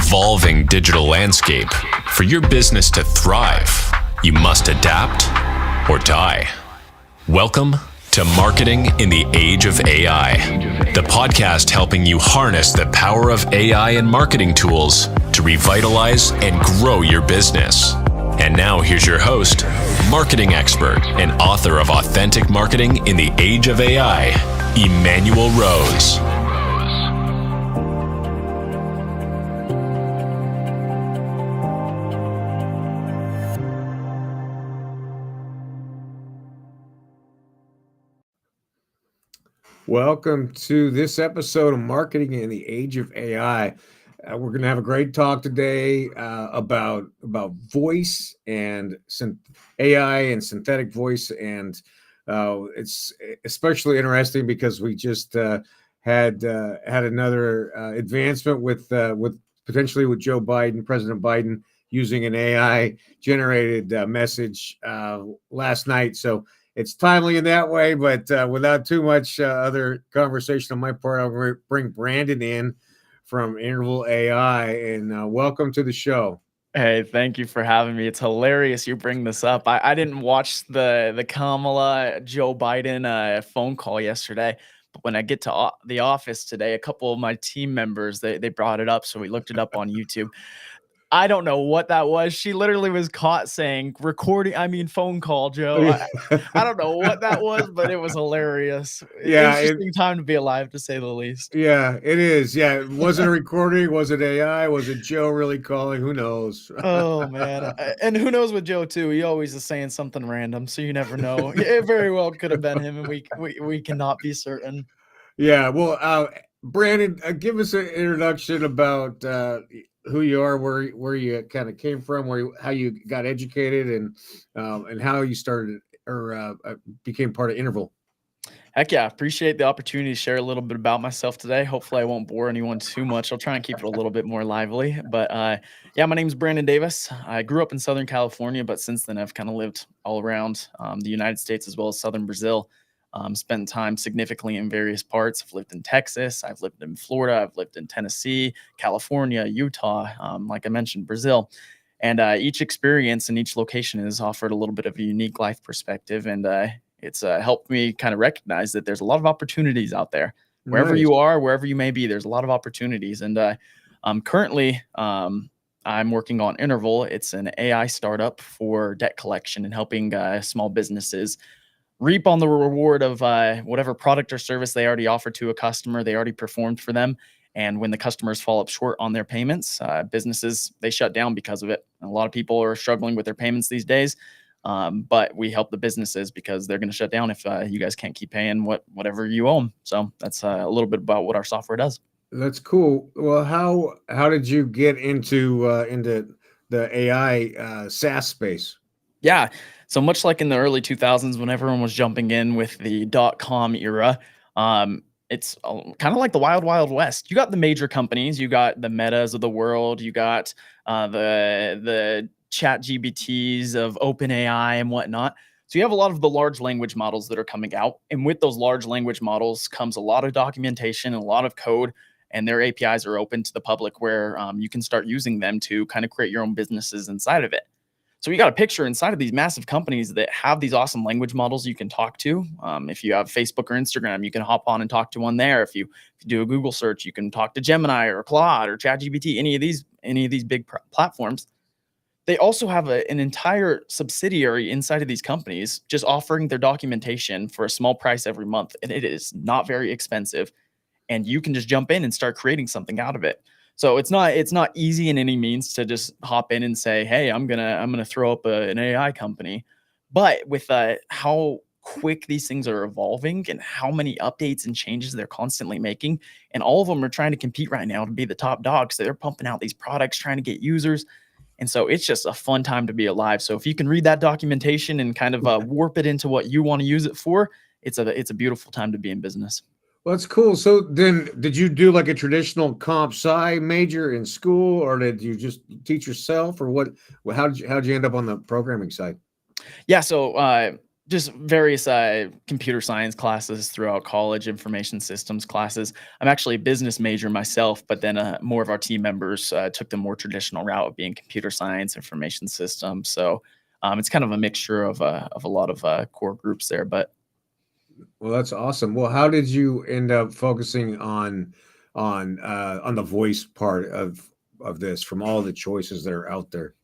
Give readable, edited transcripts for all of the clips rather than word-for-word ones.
evolving digital landscape, for your business to thrive, you must adapt or die. Welcome to Marketing in the Age of AI, the podcast helping you harness the power of AI and marketing tools to revitalize and grow your business. And now here's your host, marketing expert and author of Authentic Marketing in the Age of AI, Emmanuel Rose. Welcome to this episode of Marketing in the Age of AI. We're going to have a great talk today about voice and AI and synthetic voice, and it's especially interesting because we just had another advancement with potentially with Joe Biden, President Biden, using an AI generated message last night. So it's timely in that way, but without too much other conversation on my part, I'll bring Brandon in from Interval AI, and welcome to the show. Hey, thank you for having me. It's hilarious you bring this up. I didn't watch the Kamala Joe Biden phone call yesterday, but when I get to the office today, a couple of my team members, they brought it up, so we looked it up on YouTube. I don't know what that was. She literally was caught saying phone call, Joe. I don't know what that was, but it was hilarious. Yeah, interesting time to be alive, to say the least. Yeah, it is. Yeah, was it a recording? Was it AI? Was it Joe really calling? Who knows? Oh man, and who knows with Joe too? He always is saying something random, so you never know. It very well could have been him, and we cannot be certain. Yeah. Well, Brandon, give us an introduction about who you are, where you kind of came from, how you got educated, and how you started or became part of Interval. Heck yeah, appreciate the opportunity to share a little bit about myself today. Hopefully I won't bore anyone too much. I'll try and keep it a little bit more lively. But yeah, my name's Brandon Davis. I grew up in Southern California, but since then I've kind of lived all around the United States as well as Southern Brazil. Spent time significantly in various parts. I've lived in Texas, I've lived in Florida, I've lived in Tennessee, California, Utah, like I mentioned, Brazil. And each experience and each location has offered a little bit of a unique life perspective. And it's helped me kind of recognize that there's a lot of opportunities out there. Wherever Nice. you are, wherever you may be, there's a lot of opportunities. And currently, I'm working on Interval. It's an AI startup for debt collection and helping small businesses reap on the reward of whatever product or service they already offered to a customer, they already performed for them. And when the customers fall up short on their payments, businesses, they shut down because of it. And a lot of people are struggling with their payments these days. But we help the businesses because they're going to shut down if you guys can't keep paying whatever you owe them. So that's a little bit about what our software does. That's cool. Well, how did you get into the AI SaaS space? Yeah. So much like in the early 2000s, when everyone was jumping in with the .com era, it's kind of like the wild, wild west. You got the major companies, you got the Metas of the world, you got the ChatGPTs of OpenAI and whatnot. So you have a lot of the large language models that are coming out. And with those large language models comes a lot of documentation and a lot of code, and their APIs are open to the public where you can start using them to kind of create your own businesses inside of it. So you got a picture inside of these massive companies that have these awesome language models you can talk to. If you have Facebook or Instagram, you can hop on and talk to one there. If you do a Google search, you can talk to Gemini or Claude or ChatGPT, any of these big platforms. They also have an entire subsidiary inside of these companies just offering their documentation for a small price every month. And it is not very expensive. And you can just jump in and start creating something out of it. So it's not easy in any means to just hop in and say, hey, I'm gonna throw up an AI company. But with how quick these things are evolving and how many updates and changes they're constantly making, and all of them are trying to compete right now to be the top dogs. So they're pumping out these products, trying to get users. And so it's just a fun time to be alive. So if you can read that documentation and kind of warp it into what you want to use it for, it's a beautiful time to be in business. Well, that's cool. So then did you do like a traditional comp sci major in school, or did you just teach yourself, or what? How'd you end up on the programming side? Yeah. So Just various computer science classes throughout college, information systems classes. I'm actually a business major myself, but then more of our team members took the more traditional route of being computer science, information systems. So it's kind of a mixture of a lot of core groups there. But Well, that's awesome. Well, how did you end up focusing on the voice part of this from all the choices that are out there?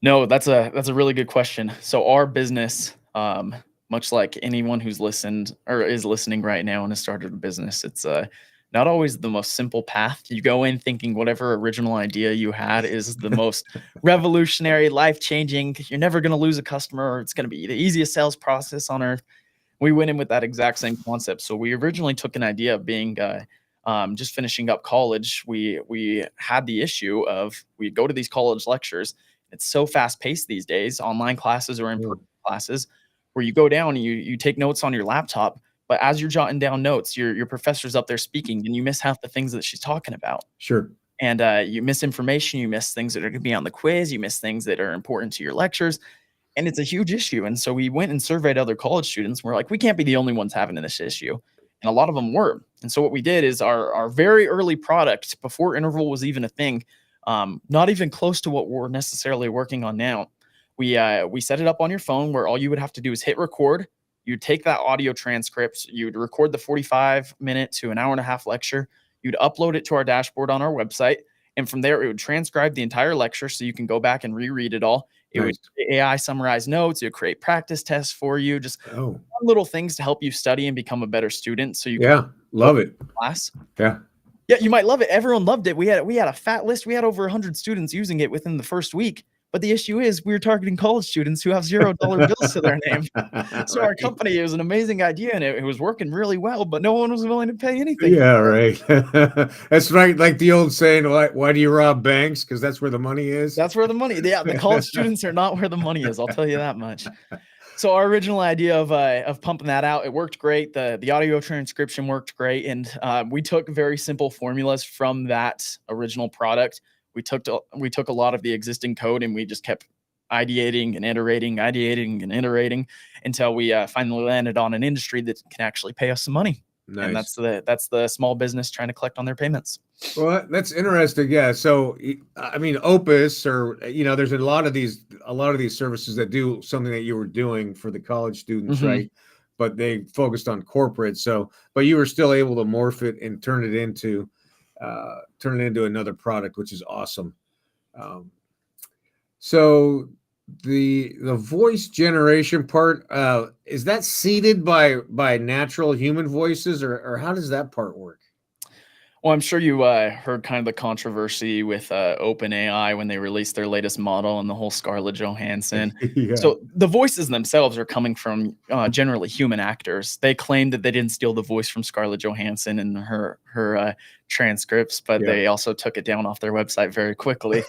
no, that's a really good question. So our business, much like anyone who's listened or is listening right now and has started a business, it's not always the most simple path. You go in thinking whatever original idea you had is the most revolutionary, life changing. You're never going to lose a customer, or it's going to be the easiest sales process on earth. We went in with that exact same concept. So we originally took an idea of being just finishing up college. We had the issue of we go to these college lectures. It's so fast paced these days, online classes or in-person classes, where you go down and you take notes on your laptop. But as you're jotting down notes, your professor's up there speaking, and you miss half the things that she's talking about. Sure. And you miss information, you miss things that are going to be on the quiz, you miss things that are important to your lectures. And it's a huge issue. And so we went and surveyed other college students. We're like, we can't be the only ones having this issue. And a lot of them were. And so what we did is our very early product, before Interval was even a thing, not even close to what we're necessarily working on now. We set it up on your phone where all you would have to do is hit record. You'd take that audio transcript, you'd record the 45-minute to an hour and a half lecture, you'd upload it to our dashboard on our website, and from there it would transcribe the entire lecture so you can go back and reread it all. It would AI summarize notes, it would create practice tests for you, just little things to help you study and become a better student. So you can love it. Class. Yeah, you might love it. Everyone loved it. We had a fat list. We had over 100 students using it within the first week. But the issue is we were targeting college students who have $0 bills to their name. So our company, it was an amazing idea and it was working really well, but no one was willing to pay anything. Yeah, right. That's right. Like the old saying, why do you rob banks? Because that's where the money is. That's where the money. Yeah, the college students are not where the money is. I'll tell you that much. So our original idea of pumping that out, it worked great. The audio transcription worked great. And we took very simple formulas from that original product. We took a lot of the existing code and we just kept ideating and iterating until we finally landed on an industry that can actually pay us some money. Nice. And that's the small business trying to collect on their payments. Well, that's interesting. Yeah. So, I mean, Opus, or there's a lot of these services that do something that you were doing for the college students, right? But they focused on corporate. So, but you were still able to morph it and turn it into another product, which is awesome. So the voice generation part, is that seeded by natural human voices, or how does that part work? Well, I'm sure you heard kind of the controversy with OpenAI when they released their latest model and the whole Scarlett Johansson. Yeah. So the voices themselves are coming from generally human actors. They claim that they didn't steal the voice from Scarlett Johansson in her transcripts, but they also took it down off their website very quickly.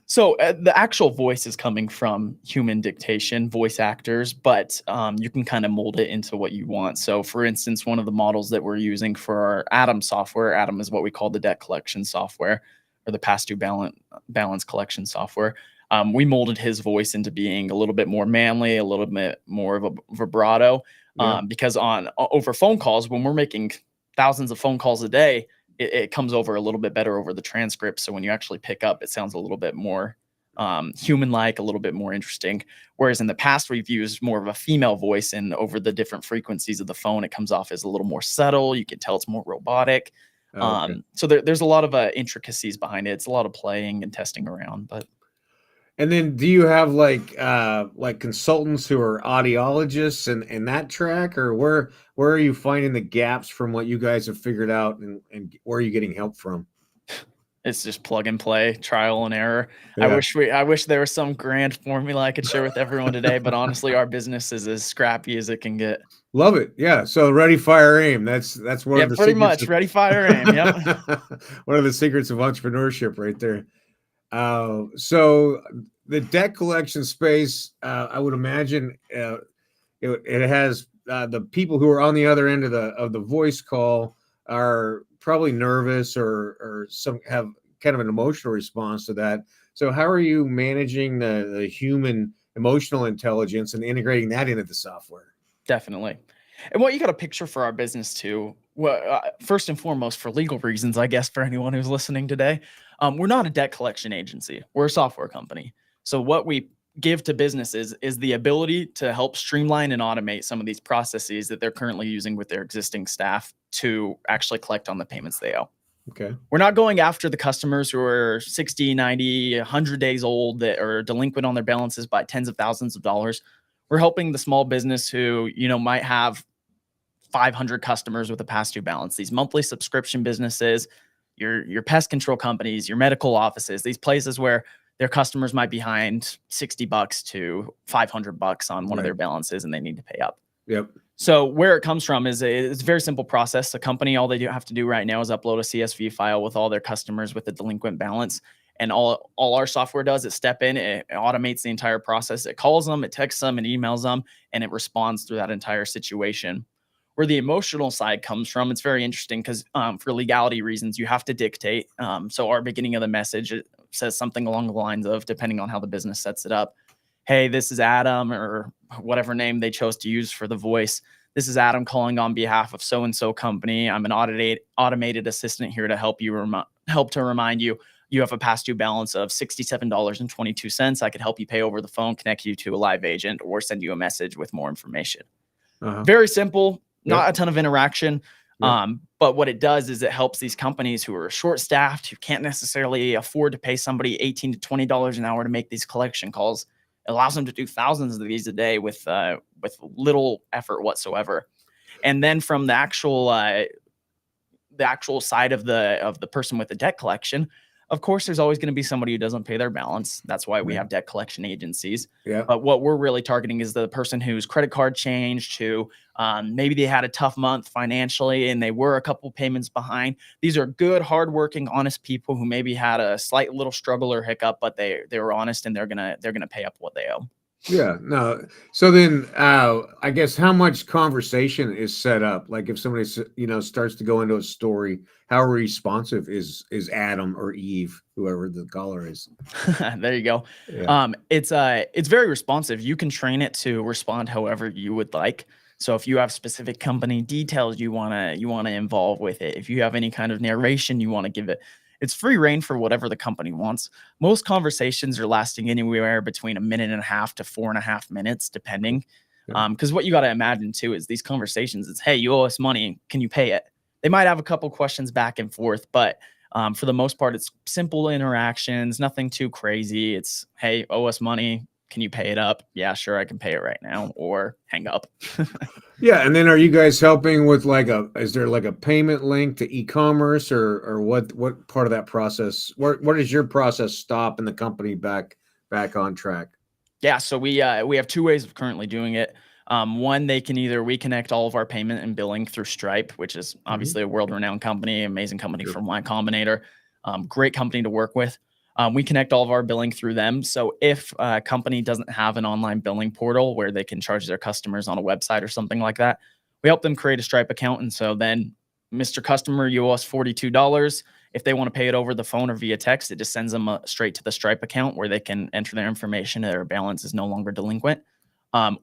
So the actual voice is coming from human dictation, voice actors, but you can kind of mold it into what you want. So for instance, one of the models that we're using for our Atom software, Atom is what we call the debt collection software, or the past due balance collection software. We molded his voice into being a little bit more manly, a little bit more of a vibrato, because over phone calls, when we're making thousands of phone calls a day, it comes over a little bit better over the transcript. So when you actually pick up, it sounds a little bit more human-like, a little bit more interesting. Whereas in the past, we've used more of a female voice, and over the different frequencies of the phone, it comes off as a little more subtle. You can tell it's more robotic. So there's a lot of intricacies behind it. It's a lot of playing and testing around. And then do you have like consultants who are audiologists and that track, or where are you finding the gaps from what you guys have figured out, and where are you getting help from? It's just plug and play, trial and error. Yeah. I wish there was some grand formula I could share with everyone today, but honestly, our business is as scrappy as it can get. Love it. Yeah. So ready, fire, aim. That's one of the pretty much ready, fire, aim. Yep. One of the secrets of entrepreneurship right there. So the debt collection space, I would imagine it has the people who are on the other end of the voice call are probably nervous or some have kind of an emotional response to that. So how are you managing the human emotional intelligence and integrating that into the software. Definitely. And what you got to picture for our business too, well, first and foremost, for legal reasons, I guess, for anyone who's listening today, we're not a debt collection agency. We're a software company. So what we give to businesses is the ability to help streamline and automate some of these processes that they're currently using with their existing staff to actually collect on the payments they owe. Okay. We're not going after the customers who are 60, 90, 100 days old that are delinquent on their balances by tens of thousands of dollars. We're helping the small business who, might have 500 customers with a past due balance. These monthly subscription businesses, your pest control companies, your medical offices, these places where their customers might be behind $60 to $500 on one of their balances and they need to pay up. Yep. So where it comes from is it's a very simple process. The company, all they have to do right now is upload a CSV file with all their customers with a delinquent balance. And all our software does is step in, it automates the entire process. It calls them, it texts them, and emails them, and it responds through that entire situation. Where the emotional side comes from, it's very interesting because for legality reasons, you have to dictate. So our beginning of the message, it says something along the lines of, depending on how the business sets it up, hey, this is Adam, or whatever name they chose to use for the voice. This is Adam calling on behalf of so-and-so company. I'm an automated assistant here to help to remind you, you have a past due balance of $67.22. I could help you pay over the phone, connect you to a live agent, or send you a message with more information. Very simple, not a ton of interaction. But what it does is it helps these companies who are short-staffed, who can't necessarily afford to pay somebody $18 to $20 an hour to make these collection calls. It allows them to do thousands of these a day with little effort whatsoever. And then from the actual side of the person with the debt collection, of course, there's always going to be somebody who doesn't pay their balance. That's why we have debt collection agencies. But what we're really targeting is the person whose credit card changed, who maybe they had a tough month financially and they were a couple payments behind. These are good, hardworking, honest people who maybe had a slight little struggle or hiccup, but they were honest and they're gonna pay up what they owe. Yeah, no. So then, I guess how much conversation is set up? Like if somebody, starts to go into a story, how responsive is Adam or Eve, whoever the caller is? There you go. Yeah. It's very responsive. You can train it to respond however you would like. So if you have specific company details you wanna involve with it, if you have any kind of narration you want to give it, it's free reign for whatever the company wants. Most conversations are lasting anywhere between 1.5 minutes to 4.5 minutes, depending. Because what you got to imagine too is these conversations, it's, hey, you owe us money. Can you pay it? They might have a couple questions back and forth, but for the most part, it's simple interactions, nothing too crazy. It's, hey, owe us money. Can you pay it up? Yeah, sure, I can pay it right now, or hang up. Yeah, and then are you guys helping with is there like a payment link to e-commerce or what part of that process? Where does your process stop and the company back on track? Yeah, so we have two ways of currently doing it. One, we connect all of our payment and billing through Stripe, which is obviously a world-renowned company, amazing company from Y Combinator, great company to work with. We connect all of our billing through them. So if a company doesn't have an online billing portal where they can charge their customers on a website or something like that, we help them create a Stripe account. And so then, Mr. Customer, you owe us $42. If they want to pay it over the phone or via text, it just sends them straight to the Stripe account where they can enter their information. Their balance is no longer delinquent.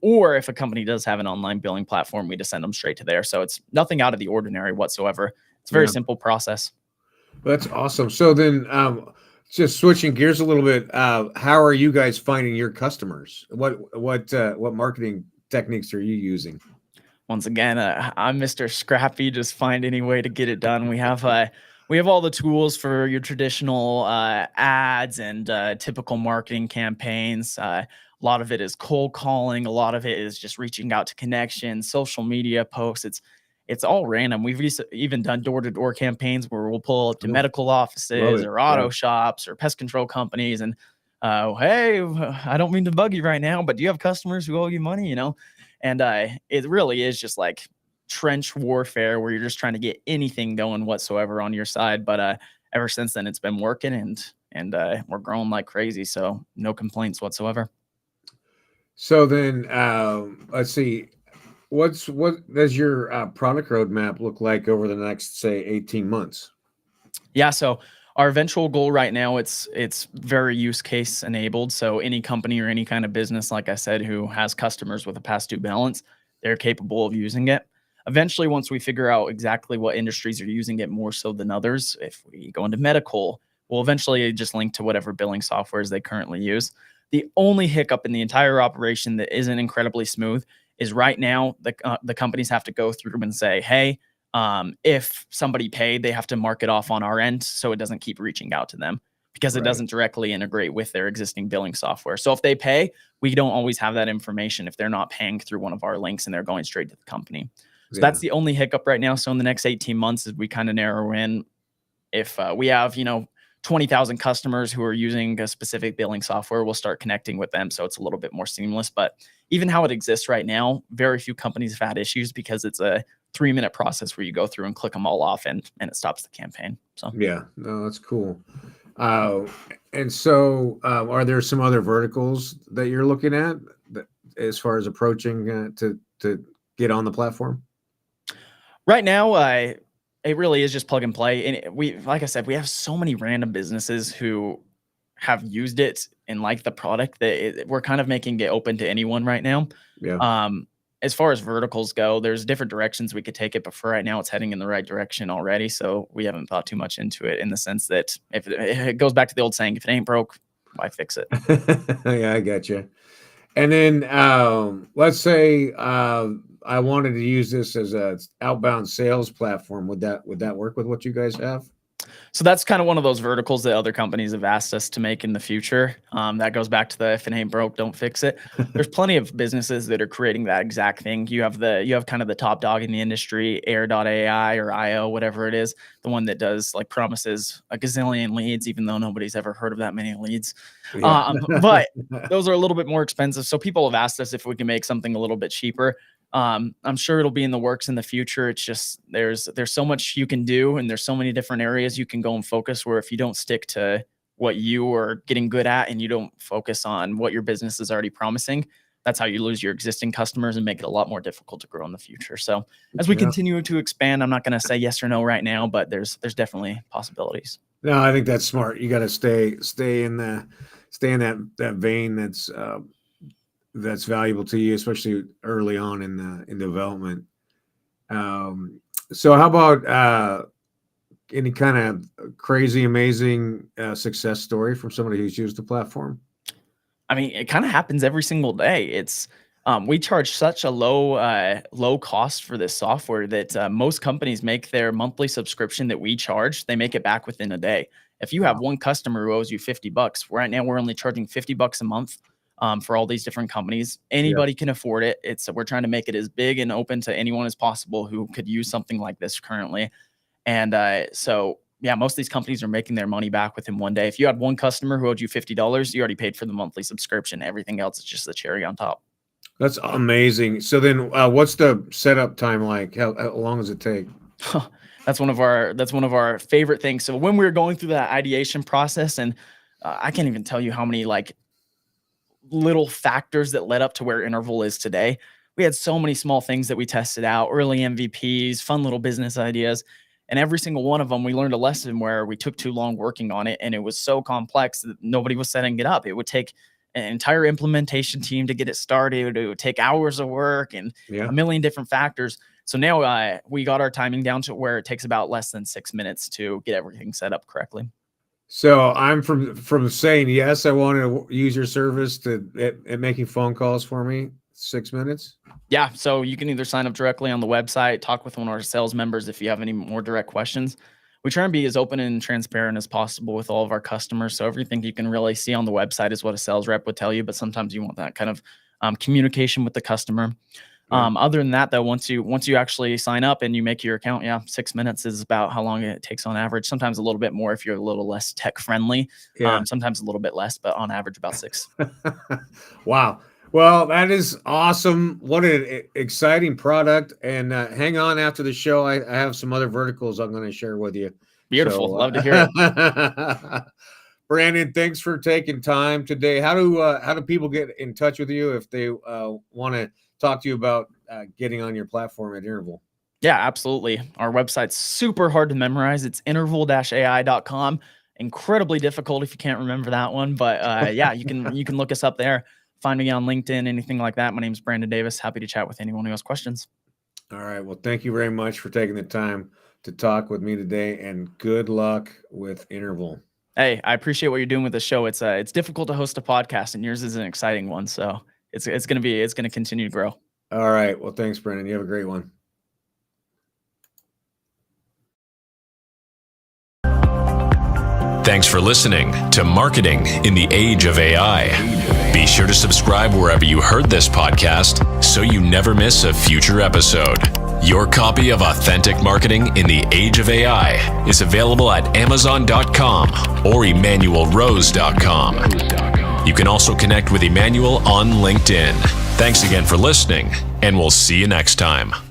Or if a company does have an online billing platform, we just send them straight to there. So it's nothing out of the ordinary whatsoever. It's a very simple process. That's awesome. So then, just switching gears a little bit, how are you guys finding your customers? What marketing techniques are you using? Once again, I'm Mr. Scrappy. Just find any way to get it done. We have all the tools for your traditional ads and typical marketing campaigns. A lot of it is cold calling. A lot of it is just reaching out to connections, social media posts. It's all random. We've even done door-to-door campaigns where we'll pull up to medical offices or auto shops or pest control companies and, hey, I don't mean to bug you right now, but do you have customers who owe you money, And it really is just like trench warfare where you're just trying to get anything going whatsoever on your side. But ever since then, it's been working and we're growing like crazy. So no complaints whatsoever. So then, let's see. What does your product roadmap look like over the next, say, 18 months? Yeah, so Our eventual goal right now, it's very use case enabled. So any company or any kind of business, like I said, who has customers with a past due balance, they're capable of using it. Eventually, once we figure out exactly what industries are using it more so than others, if we go into medical, we'll eventually just link to whatever billing softwares they currently use. The only hiccup in the entire operation that isn't incredibly smooth is right now the companies have to go through and say, hey, if somebody paid, they have to mark it off on our end so it doesn't keep reaching out to them because it Right. doesn't directly integrate with their existing billing software. So if they pay, we don't always have that information if they're not paying through one of our links and they're going straight to the company. So Yeah. that's the only hiccup right now. So in the next 18 months, as we kind of narrow in, if we have, 20,000 customers who are using a specific billing software, we'll start connecting with them. So it's a little bit more seamless. But even how it exists right now, very few companies have had issues because it's a 3-minute process where you go through and click them all off and it stops the campaign. So Yeah, no, that's cool. Uh, and so, are there some other verticals that you're looking at that, as far as approaching to get on the platform? right now, it really is just plug and play. And like I said, we have so many random businesses who have used it and like the product that we're kind of making it open to anyone right now. Yeah. As far as verticals go, there's different directions we could take it, but for right now, it's heading in the right direction already. So we haven't thought too much into it in the sense that if it goes back to the old saying, if it ain't broke, why fix it? Yeah, I got you. And then, let's say I wanted to use this as a outbound sales platform. Would that work with what you guys have? So that's kind of one of those verticals that other companies have asked us to make in the future. That goes back to the if it ain't broke, don't fix it. There's plenty of businesses that are creating that exact thing. You have kind of the top dog in the industry, Air.ai or IO, whatever it is, the one that does like promises a gazillion leads, even though nobody's ever heard of that many leads. Yeah. But those are a little bit more expensive. So people have asked us if we can make something a little bit cheaper. I'm sure it'll be in the works in the future. It's just there's so much you can do, and there's so many different areas you can go and focus. Where if you don't stick to what you are getting good at, and you don't focus on what your business is already promising, that's how you lose your existing customers and make it a lot more difficult to grow in the future. So as we Yeah. continue to expand, I'm not going to say yes or no right now, but there's definitely possibilities. No, I think that's smart. You got to stay in that vein that's valuable to you, especially early on in development. So how about any kind of crazy, amazing success story from somebody who's used the platform? I mean, it kind of happens every single day. It's we charge such a low cost for this software that most companies make their monthly subscription that we charge, they make it back within a day. If you have one customer who owes you $50, right now we're only charging $50 a month for all these different companies. Anybody can afford it. We're trying to make it as big and open to anyone as possible who could use something like this currently. And so yeah, most of these companies are making their money back within one day. If you had one customer who owed you $50, you already paid for the monthly subscription. Everything else is just the cherry on top. That's amazing. So then, what's the setup time like? How long does it take? That's one of our favorite things. So when we were going through that ideation process, and I can't even tell you how many like little factors that led up to where Interval is today. We had so many small things that we tested out, early MVPs, fun little business ideas. And every single one of them, we learned a lesson where we took too long working on it. And it was so complex that nobody was setting it up. It would take an entire implementation team to get it started. It would take hours of work and Yeah. a million different factors. So now we got our timing down to where it takes about less than 6 minutes to get everything set up correctly. So I'm from saying yes, I want to use your service at making phone calls for me. 6 minutes. Yeah, so you can either sign up directly on the website, talk with one of our sales members if you have any more direct questions. We try and be as open and transparent as possible with all of our customers. So everything you can really see on the website is what a sales rep would tell you, but sometimes you want that kind of communication with the customer. Yeah. Other than that, though, once you actually sign up and you make your account, yeah, 6 minutes is about how long it takes on average. Sometimes a little bit more if you're a little less tech friendly. Yeah. Sometimes a little bit less, but on average about 6. Wow. Well, that is awesome. What an exciting product. And hang on after the show. I have some other verticals I'm going to share with you. Beautiful. So, Love to hear it. Brandon, thanks for taking time today. How do people get in touch with you if they want to talk to you about getting on your platform at Interval? Yeah, absolutely. Our website's super hard to memorize. It's interval-ai.com. incredibly difficult if you can't remember that one. But yeah, you can look us up there. Find me on LinkedIn, anything like that. My name is Brandon Davis. Happy to chat with anyone who has questions. All right. Well, thank you very much for taking the time to talk with me today, and good luck with Interval. Hey, I appreciate what you're doing with the show. It's difficult to host a podcast, and yours is an exciting one. So it's gonna continue to grow. All right. Well, thanks, Brandon. You have a great one. Thanks for listening to Marketing in the Age of AI. Be sure to subscribe wherever you heard this podcast so you never miss a future episode. Your copy of Authentic Marketing in the Age of AI is available at Amazon.com or EmmanuelRose.com. You can also connect with Emmanuel on LinkedIn. Thanks again for listening, and we'll see you next time.